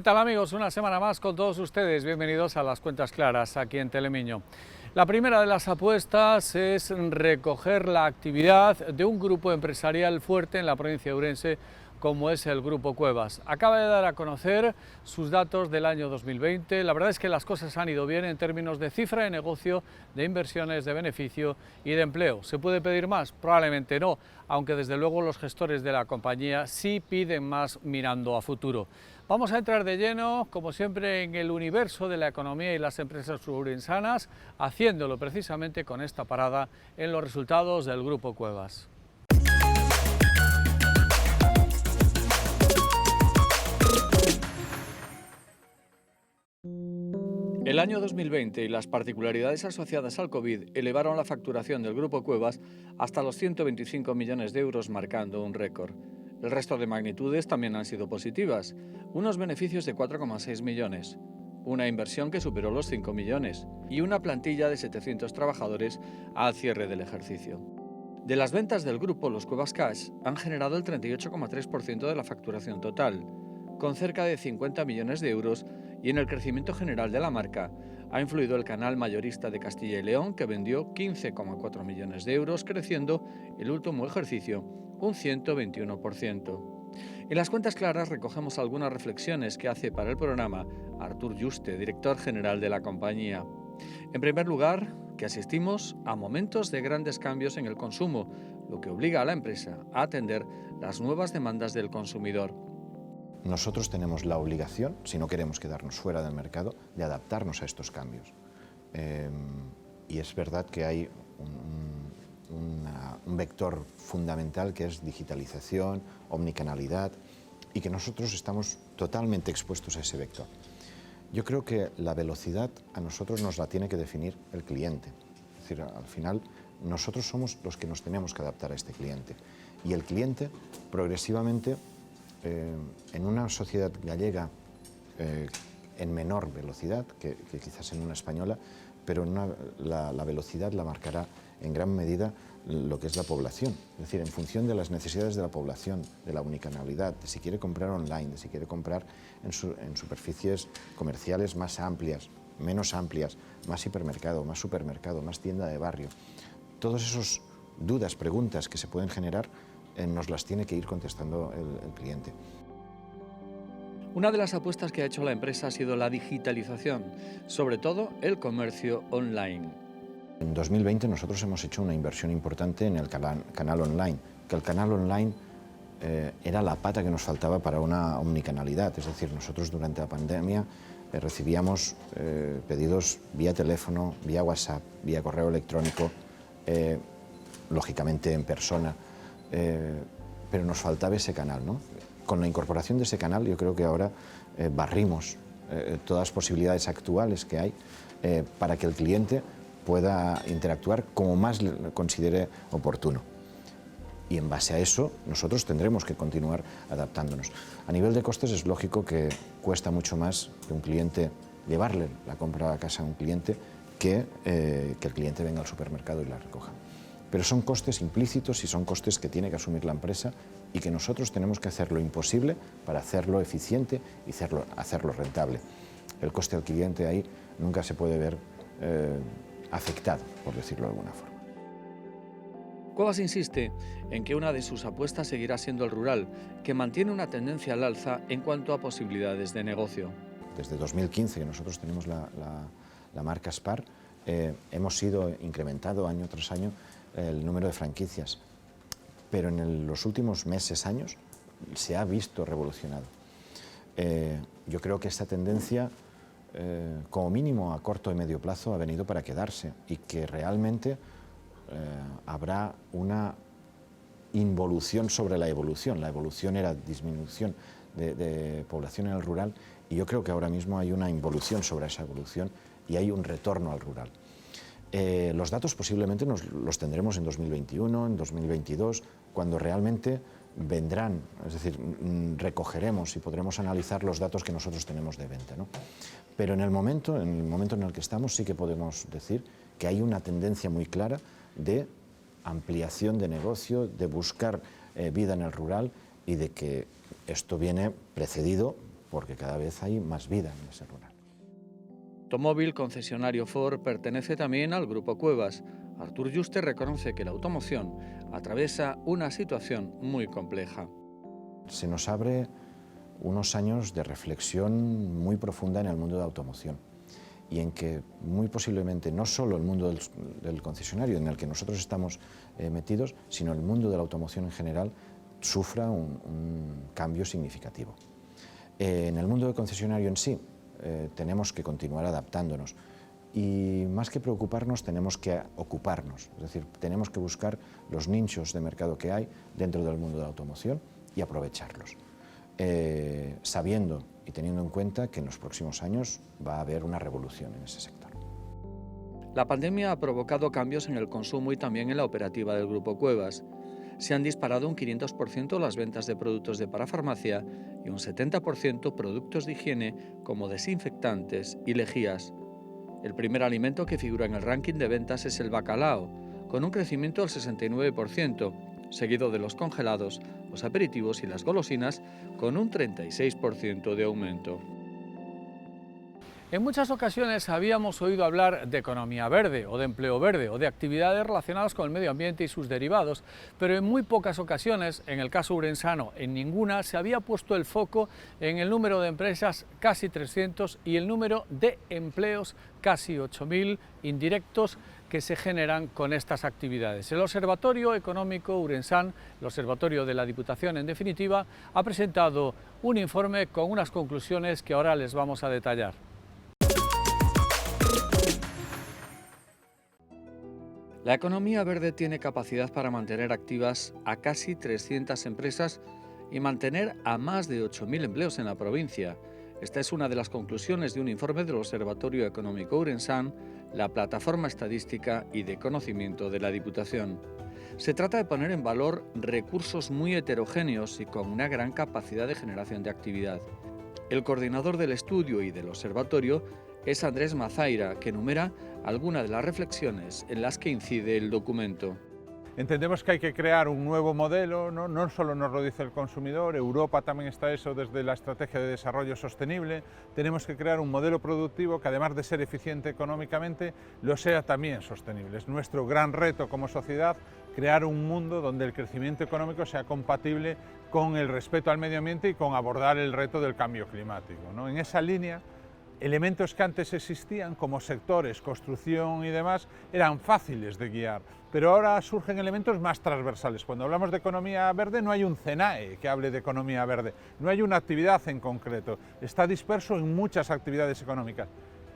¿Qué tal, amigos? Una semana más con todos ustedes. Bienvenidos a Las Cuentas Claras, aquí en Telemiño. La primera de las apuestas es recoger la actividad de un grupo empresarial fuerte en la provincia de Ourense, como es el Grupo Cuevas. Acaba de dar a conocer sus datos del año 2020. La verdad es que las cosas han ido bien en términos de cifra de negocio, de inversiones, de beneficio y de empleo. ¿Se puede pedir más? Probablemente no, aunque desde luego los gestores de la compañía sí piden más mirando a futuro. Vamos a entrar de lleno, como siempre, en el universo de la economía y las empresas ourensanas, haciéndolo precisamente con esta parada en los resultados del Grupo Cuevas. El año 2020 y las particularidades asociadas al COVID elevaron la facturación del Grupo Cuevas hasta los 125 millones de euros, marcando un récord. El resto de magnitudes también han sido positivas, unos beneficios de 4,6 millones, una inversión que superó los 5 millones y una plantilla de 700 trabajadores al cierre del ejercicio. De las ventas del grupo, los Cuevas Cash han generado el 38,3% de la facturación total, con cerca de 50 millones de euros, y en el crecimiento general de la marca ha influido el canal mayorista de Castilla y León, que vendió 15,4 millones de euros, creciendo el último ejercicio un 121%. En Las Cuentas Claras recogemos algunas reflexiones que hace para el programa Artur Juste, director general de la compañía. En primer lugar, que asistimos a momentos de grandes cambios en el consumo, lo que obliga a la empresa a atender las nuevas demandas del consumidor. Nosotros tenemos la obligación, si no queremos quedarnos fuera del mercado, de adaptarnos a estos cambios. Y es verdad que hay un vector fundamental que es digitalización, omnicanalidad, y que nosotros estamos totalmente expuestos a ese vector. Yo creo que la velocidad a nosotros nos la tiene que definir el cliente. Es decir, al final nosotros somos los que nos tenemos que adaptar a este cliente. Y el cliente progresivamente, en una sociedad gallega en menor velocidad que quizás en una española, pero la velocidad la marcará en gran medida lo que es la población. Es decir, en función de las necesidades de la población, de la unicanalidad, de si quiere comprar online, de si quiere comprar en superficies comerciales más amplias, menos amplias, más hipermercado, más supermercado, más tienda de barrio. Todas esas dudas, preguntas que se pueden generar, nos las tiene que ir contestando el cliente. Una de las apuestas que ha hecho la empresa ha sido la digitalización, sobre todo el comercio online. En 2020 nosotros hemos hecho una inversión importante en el canal online, que el canal online era la pata que nos faltaba para una omnicanalidad. Es decir, nosotros durante la pandemia recibíamos pedidos vía teléfono, vía WhatsApp, vía correo electrónico, lógicamente en persona, pero nos faltaba ese canal, ¿no? Con la incorporación de ese canal yo creo que ahora barrimos todas las posibilidades actuales que hay para que el cliente pueda interactuar como más considere oportuno. Y en base a eso nosotros tendremos que continuar adaptándonos. A nivel de costes es lógico que cuesta mucho más que un cliente llevarle la compra a casa a un cliente que el cliente venga al supermercado y la recoja. Pero son costes implícitos y son costes que tiene que asumir la empresa y que nosotros tenemos que hacer lo imposible para hacerlo eficiente y hacerlo rentable. El coste al cliente ahí nunca se puede ver afectado, por decirlo de alguna forma. Cuevas insiste en que una de sus apuestas seguirá siendo el rural, que mantiene una tendencia al alza en cuanto a posibilidades de negocio. Desde 2015, que nosotros tenemos la marca Spar, hemos ido incrementando año tras año el número de franquicias, pero en los últimos meses, años, se ha visto revolucionado. Yo creo que esta tendencia, como mínimo a corto y medio plazo, ha venido para quedarse y que realmente habrá una involución sobre la evolución. La evolución era disminución de población en el rural y yo creo que ahora mismo hay una involución sobre esa evolución y hay un retorno al rural. Los datos posiblemente los tendremos en 2021, en 2022, cuando realmente vendrán, es decir, recogeremos y podremos analizar los datos que nosotros tenemos de venta, ¿no? Pero en el momento en el que estamos sí que podemos decir que hay una tendencia muy clara de ampliación de negocio, de buscar vida en el rural y de que esto viene precedido porque cada vez hay más vida en ese rural. Automóvil concesionario Ford pertenece también al Grupo Cuevas. Artur Juste reconoce que la automoción atraviesa una situación muy compleja. Se nos abre unos años de reflexión muy profunda en el mundo de la automoción y en que muy posiblemente no solo el mundo del concesionario en el que nosotros estamos metidos, sino el mundo de la automoción en general sufra un cambio significativo. En el mundo del concesionario en sí tenemos que continuar adaptándonos y más que preocuparnos tenemos que ocuparnos, es decir, tenemos que buscar los nichos de mercado que hay dentro del mundo de la automoción y aprovecharlos, sabiendo y teniendo en cuenta que en los próximos años va a haber una revolución en ese sector. La pandemia ha provocado cambios en el consumo y también en la operativa del Grupo Cuevas. Se han disparado un 500% las ventas de productos de parafarmacia y un 70% productos de higiene como desinfectantes y lejías. El primer alimento que figura en el ranking de ventas es el bacalao, con un crecimiento del 69%, seguido de los congelados, los aperitivos y las golosinas, con un 36% de aumento. En muchas ocasiones habíamos oído hablar de economía verde o de empleo verde o de actividades relacionadas con el medio ambiente y sus derivados, pero en muy pocas ocasiones, en el caso urensano en ninguna, se había puesto el foco en el número de empresas, casi 300, y el número de empleos, casi 8.000 indirectos, que se generan con estas actividades. El Observatorio Económico Urensán, el Observatorio de la Diputación en definitiva, ha presentado un informe con unas conclusiones que ahora les vamos a detallar. La economía verde tiene capacidad para mantener activas a casi 300 empresas y mantener a más de 8.000 empleos en la provincia. Esta es una de las conclusiones de un informe del Observatorio Económico Urensán, la plataforma estadística y de conocimiento de la Diputación. Se trata de poner en valor recursos muy heterogéneos y con una gran capacidad de generación de actividad. El coordinador del estudio y del observatorio es Andrés Mazaira, que enumera algunas de las reflexiones en las que incide el documento. Entendemos que hay que crear un nuevo modelo, no solo nos lo dice el consumidor, Europa también está eso desde la estrategia de desarrollo sostenible, tenemos que crear un modelo productivo que además de ser eficiente económicamente, lo sea también sostenible. Es nuestro gran reto como sociedad crear un mundo donde el crecimiento económico sea compatible con el respeto al medio ambiente y con abordar el reto del cambio climático, ¿no? En esa línea, elementos que antes existían como sectores, construcción y demás, eran fáciles de guiar, pero ahora surgen elementos más transversales. Cuando hablamos de economía verde no hay un CENAE que hable de economía verde, no hay una actividad en concreto, está disperso en muchas actividades económicas.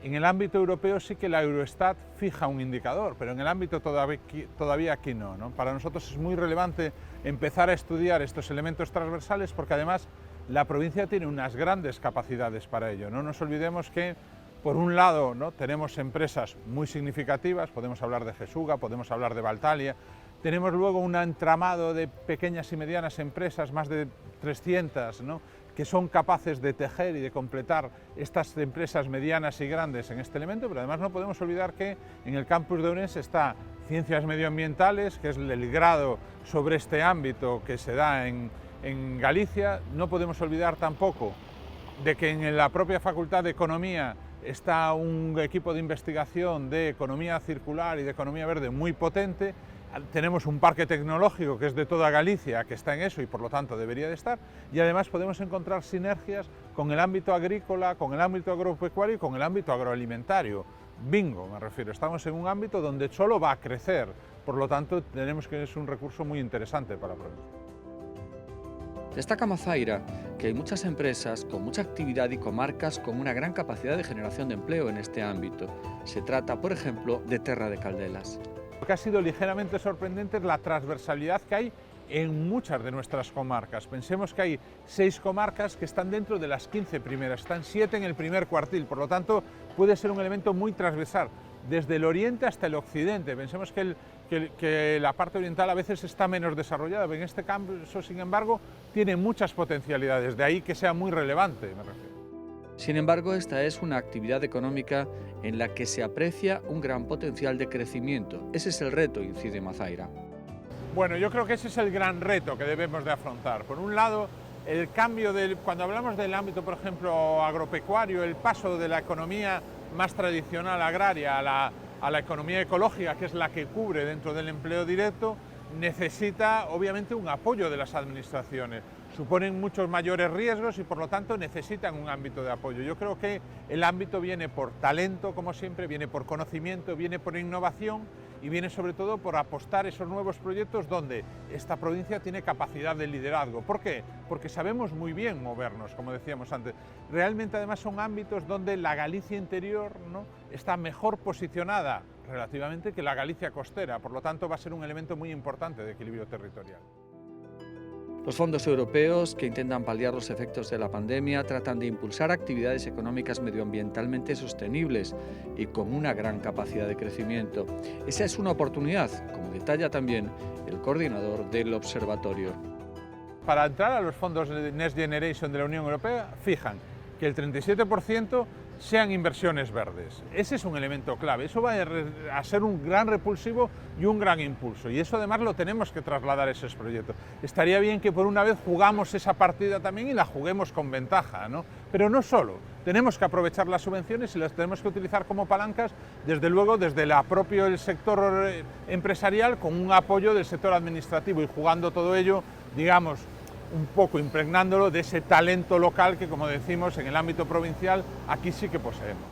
En el ámbito europeo sí que la Eurostat fija un indicador, pero en el ámbito todavía aquí no. Para nosotros es muy relevante empezar a estudiar estos elementos transversales porque además la provincia tiene unas grandes capacidades para ello. No nos olvidemos que, por un lado, tenemos empresas muy significativas, podemos hablar de Gesuga, podemos hablar de Valtalia, tenemos luego un entramado de pequeñas y medianas empresas, más de 300, que son capaces de tejer y de completar estas empresas medianas y grandes en este elemento, pero además no podemos olvidar que en el campus de Ourense está Ciencias Medioambientales, que es el grado sobre este ámbito que se da en Galicia. No podemos olvidar tampoco de que en la propia Facultad de Economía está un equipo de investigación de economía circular y de economía verde muy potente. Tenemos un parque tecnológico que es de toda Galicia, que está en eso y por lo tanto debería de estar, y además podemos encontrar sinergias con el ámbito agrícola, con el ámbito agropecuario y con el ámbito agroalimentario. Bingo, me refiero, estamos en un ámbito donde solo va a crecer, por lo tanto tenemos que es un recurso muy interesante para la provincia. Destaca Mazaira que hay muchas empresas con mucha actividad y comarcas con una gran capacidad de generación de empleo en este ámbito. Se trata, por ejemplo, de Terra de Caldelas. Lo que ha sido ligeramente sorprendente es la transversalidad que hay en muchas de nuestras comarcas. Pensemos que hay 6 comarcas que están dentro de las 15 primeras, están 7 en el primer cuartil, por lo tanto puede ser un elemento muy transversal, desde el oriente hasta el occidente. Pensemos que la parte oriental a veces está menos desarrollada, pero en este caso, sin embargo, tiene muchas potencialidades, de ahí que sea muy relevante, me refiero. Sin embargo, esta es una actividad económica en la que se aprecia un gran potencial de crecimiento. Ese es el reto, incide Mazaira. Bueno, yo creo que ese es el gran reto que debemos de afrontar. Por un lado, el cambio cuando hablamos del ámbito, por ejemplo, agropecuario, el paso de la economía más tradicional agraria a la economía ecológica, que es la que cubre dentro del empleo directo, necesita obviamente un apoyo de las administraciones. Suponen muchos mayores riesgos y por lo tanto necesitan un ámbito de apoyo. Yo creo que el ámbito viene por talento, como siempre, viene por conocimiento, viene por innovación y viene sobre todo por apostar esos nuevos proyectos donde esta provincia tiene capacidad de liderazgo. ¿Por qué? Porque sabemos muy bien movernos, como decíamos antes. Realmente además son ámbitos donde la Galicia interior, ¿no?, está mejor posicionada relativamente que la Galicia costera, por lo tanto va a ser un elemento muy importante de equilibrio territorial. Los fondos europeos, que intentan paliar los efectos de la pandemia, tratan de impulsar actividades económicas medioambientalmente sostenibles y con una gran capacidad de crecimiento. Esa es una oportunidad, como detalla también el coordinador del observatorio. Para entrar a los fondos de Next Generation de la Unión Europea, fijan que el 37% sean inversiones verdes. Ese es un elemento clave, eso va a ser un gran repulsivo y un gran impulso, y eso además lo tenemos que trasladar a esos proyectos. Estaría bien que por una vez jugamos esa partida también y la juguemos con ventaja, ¿no? Pero no solo, tenemos que aprovechar las subvenciones y las tenemos que utilizar como palancas, desde luego desde el propio sector empresarial con un apoyo del sector administrativo y jugando todo ello, digamos, un poco impregnándolo de ese talento local que, como decimos, en el ámbito provincial aquí sí que poseemos.